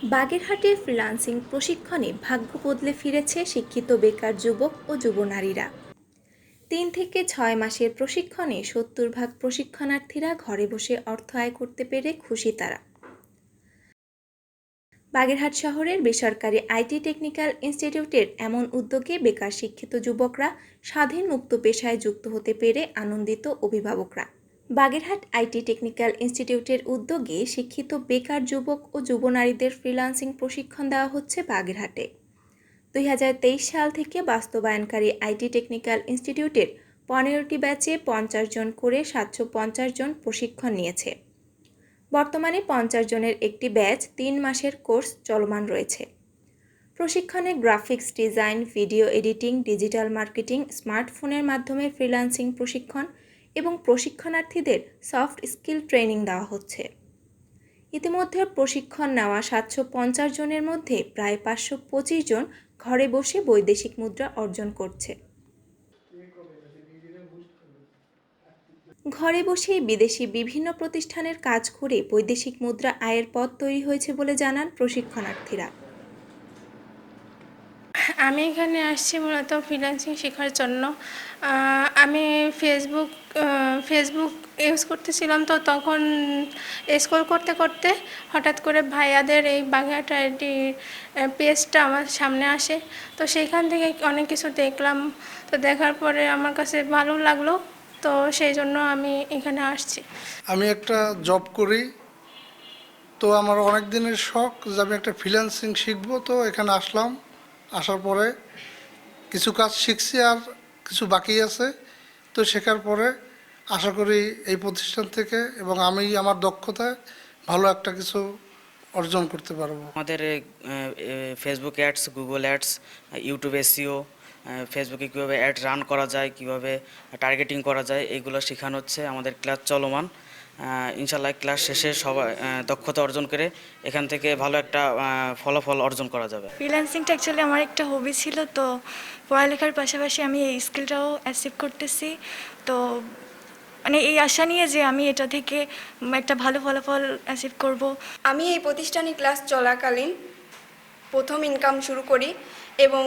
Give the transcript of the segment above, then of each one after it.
বাগেরহাটে ফ্রিল্যান্সিং প্রশিক্ষণে ভাগ্য বদলে ফিরেছে শিক্ষিত বেকার যুবক ও যুবনারীরা। ৩ থেকে ৬ মাসের প্রশিক্ষণে ৭০ ভাগ প্রশিক্ষণার্থীরা ঘরে বসে অর্থ আয় করতে পেরে খুশি তারা। বাগেরহাট শহরের বেসরকারি আইটি টেকনিক্যাল ইনস্টিটিউটের এমন উদ্যোগে বেকার শিক্ষিত যুবকরা স্বাধীন মুক্ত পেশায় যুক্ত হতে পেরে আনন্দিত অভিভাবকরা। বাগেরহাট আইটি টেকনিক্যাল ইনস্টিটিউটের উদ্যোগে শিক্ষিত বেকার যুবক ও যুবনারীদের ফ্রিল্যান্সিং প্রশিক্ষণ দেওয়া হচ্ছে বাগেরহাটে। ২০২৩ সাল থেকে বাস্তবায়নকারী আইটি টেকনিক্যাল ইনস্টিটিউটের ১৫টি ব্যাচে ৫০ জন করে ৭৫০ জন প্রশিক্ষণ নিয়েছে। বর্তমানে ৫০ জনের একটি ব্যাচ ৩ মাসের কোর্স চলমান রয়েছে। প্রশিক্ষণে graphics design, video editing, digital marketing, স্মার্টফোনের মাধ্যমে ফ্রিল্যান্সিং প্রশিক্ষণ এবং প্রশিক্ষণার্থীদের সফট স্কিল ট্রেনিং দেওয়া হচ্ছে। ইতিমধ্যে প্রশিক্ষণ নেওয়া ৭৫০ জনের মধ্যে প্রায় ৫২৫ জন ঘরে বসে বৈদেশিক মুদ্রা অর্জন করছে। ঘরে বসেই বিদেশি বিভিন্ন প্রতিষ্ঠানের কাজ করে বৈদেশিক মুদ্রা আয়ের পথ তৈরি হয়েছে বলে জানান প্রশিক্ষণার্থীরা। আমি এখানে আসছি মূলত ফ্রিল্যান্সিং শেখার জন্য। আমি ফেসবুক ইউজ করতেছিলাম, তো তখন স্ক্রল করতে করতে হঠাৎ করে ভাইয়াদের এই বাগেরহাট আইটি পেজটা আমার সামনে আসে। তো সেইখান থেকে অনেক কিছু দেখলাম। তো দেখার পরে আমার কাছে ভালো লাগলো, তো সেই জন্য আমি এখানে আসছি। আমি একটা জব করি, তো আমার অনেক দিনের শখ যে আমি একটা ফ্রিল্যান্সিং শিখবো। তো এখানে আসলাম, আসার পরে কিছু কাজ শিখছি আর কিছু বাকি আছে। তো শেখার পরে আশা করি এই প্রতিষ্ঠান থেকে এবং আমি আমার দক্ষতায় ভালো একটা কিছু অর্জন করতে পারবো। আমাদের Facebook ads, Google ads, YouTube SEO, ফেসবুকে কীভাবে অ্যাড রান করা যায়, কীভাবে টার্গেটিং করা যায়, এইগুলো শেখানো হচ্ছে। আমাদের ক্লাস চলমান। ইনশাল্লাহ ক্লাস শেষে সবাই দক্ষতা অর্জন করে এখান থেকে ভালো একটা ফলাফল অর্জন করা যাবে। ফ্রিল্যান্সিংটা অ্যাকচুয়ালি আমার একটা হবি ছিল, তো পড়ালেখার পাশাপাশি আমি এই স্কিলটাও অ্যাচিভ করতেছি। তো মানে এই আশা নিয়ে যে আমি এটা থেকে একটা ভালো ফলাফল অ্যাচিভ করব। আমি এই প্রতিষ্ঠানে ক্লাস চলাকালীন প্রথম ইনকাম শুরু করি এবং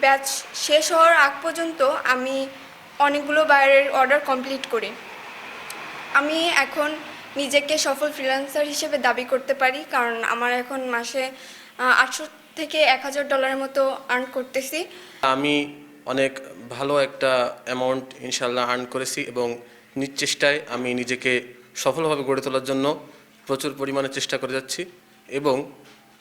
ব্যাচ শেষ হওয়ার আগ পর্যন্ত আমি অনেকগুলো বাইরের অর্ডার কমপ্লিট করি। আমি এখন নিজেকে সফল ফ্রিল্যান্সার হিসেবে দাবি করতে পারি, কারণ আমার এখন মাসে ৮০০ থেকে $১,০০০ মতো আর্ন করতেছি। আমি অনেক ভালো একটা অ্যামাউন্ট ইনশাল্লাহ আর্ন করেছি এবং নিজ চেষ্টায় আমি নিজেকে সফলভাবে গড়ে তোলার জন্য প্রচুর পরিমাণে চেষ্টা করে যাচ্ছি। এবং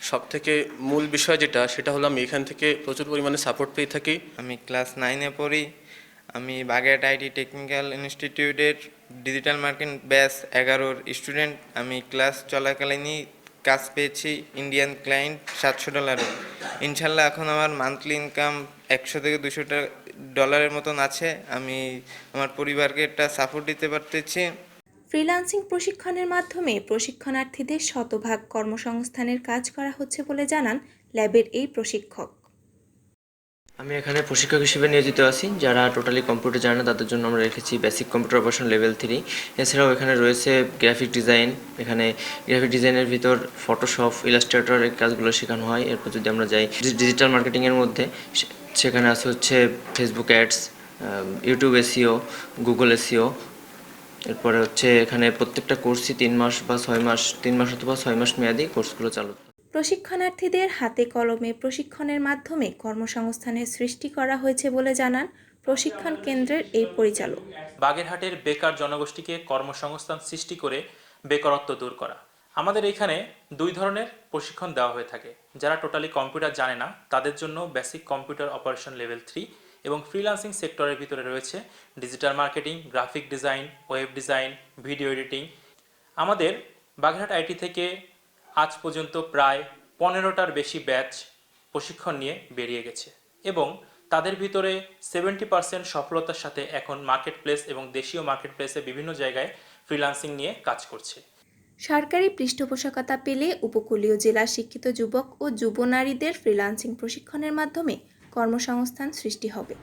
সবথেকে মূল বিষয় সেটা হলো আমি এখান থেকে প্রচুর পরিমাণে সাপোর্ট পেয়ে থাকি। আমি ক্লাস 9-এ পড়ি। আমি বাগেরহাট আইটি টেকনিক্যাল ইনস্টিটিউটের ডিজিটাল মার্কেটিং ব্যাচ 11-র স্টুডেন্ট। আমি ক্লাস চলাকালীনই কাজ পেয়েছি ইন্ডিয়ান ক্লায়েন্ট $700। ইনশাল্লাহ এখন আমার মান্থলি ইনকাম $100 থেকে $200 মতন আছে। আমি আমার পরিবারকে একটা সাপোর্ট দিতে পারতেছি। ফ্রিল্যান্সিং প্রশিক্ষণের মাধ্যমে প্রশিক্ষণার্থীদের শতভাগ কর্মসংস্থানের কাজ করা হচ্ছে বলে জানান ল্যাবের এই প্রশিক্ষক। আমি এখানে প্রশিক্ষক হিসেবে নিয়োজিত আছি। যারা টোটালি কম্পিউটার জানে না তাদের জন্য আমরা রেখেছি বেসিক কম্পিউটার অপারেশন লেভেল 3। এছাড়াও এখানে রয়েছে গ্রাফিক ডিজাইন। এখানে গ্রাফিক ডিজাইনের ভিতর ফটোশপ, ইলাস্ট্রেটরের কাজগুলো শেখানো হয়। এরপর যদি আমরা যাই ডিজিটাল মার্কেটিংয়ের মধ্যে, সেখানে আছে হচ্ছে Facebook ads, YouTube SEO, Google SEO. এরপরে হচ্ছে এখানে প্রত্যেকটা কোর্সই 3 মাস বা 6 মাস, 3 মাস অথবা 6 মাস মেয়াদি কোর্সগুলো চালু। প্রশিক্ষণার্থীদের হাতে কলমে প্রশিক্ষণের মাধ্যমে কর্মসংস্থানের সৃষ্টি করা হয়েছে বলে জানান প্রশিক্ষণ কেন্দ্রের এই পরিচালক। বাগেরহাটের বেকার জনগোষ্ঠীকে কর্মসংস্থান সৃষ্টি করে বেকারত্ব দূর করা। আমাদের এখানে 2 ধরনের প্রশিক্ষণ দেওয়া হয়ে থাকে। যারা টোটালি কম্পিউটার জানে না তাদের জন্য বেসিক কম্পিউটার অপারেশন লেভেল 3 এবং ফ্রিল্যান্সিং সেক্টরের ভিতরে রয়েছে digital marketing, graphic design, web design, video editing. আমাদের বাগেরহাট আইটি থেকে আজ পর্যন্ত প্রায় 15টার বেশি ব্যাচ প্রশিক্ষণ নিয়ে বেরিয়ে গেছে এবং তাদের ভিতরে 70% সফলতার সাথে এখন মার্কেট প্লেস এবং দেশীয় মার্কেট প্লেসে বিভিন্ন জায়গায় ফ্রিল্যান্সিং নিয়ে কাজ করছে। সরকারি পৃষ্ঠপোষকতা পেলে উপকূলীয় জেলার শিক্ষিত যুবক ও যুবনারীদের ফ্রিল্যান্সিং প্রশিক্ষণের মাধ্যমে কর্মসংস্থান সৃষ্টি হবে।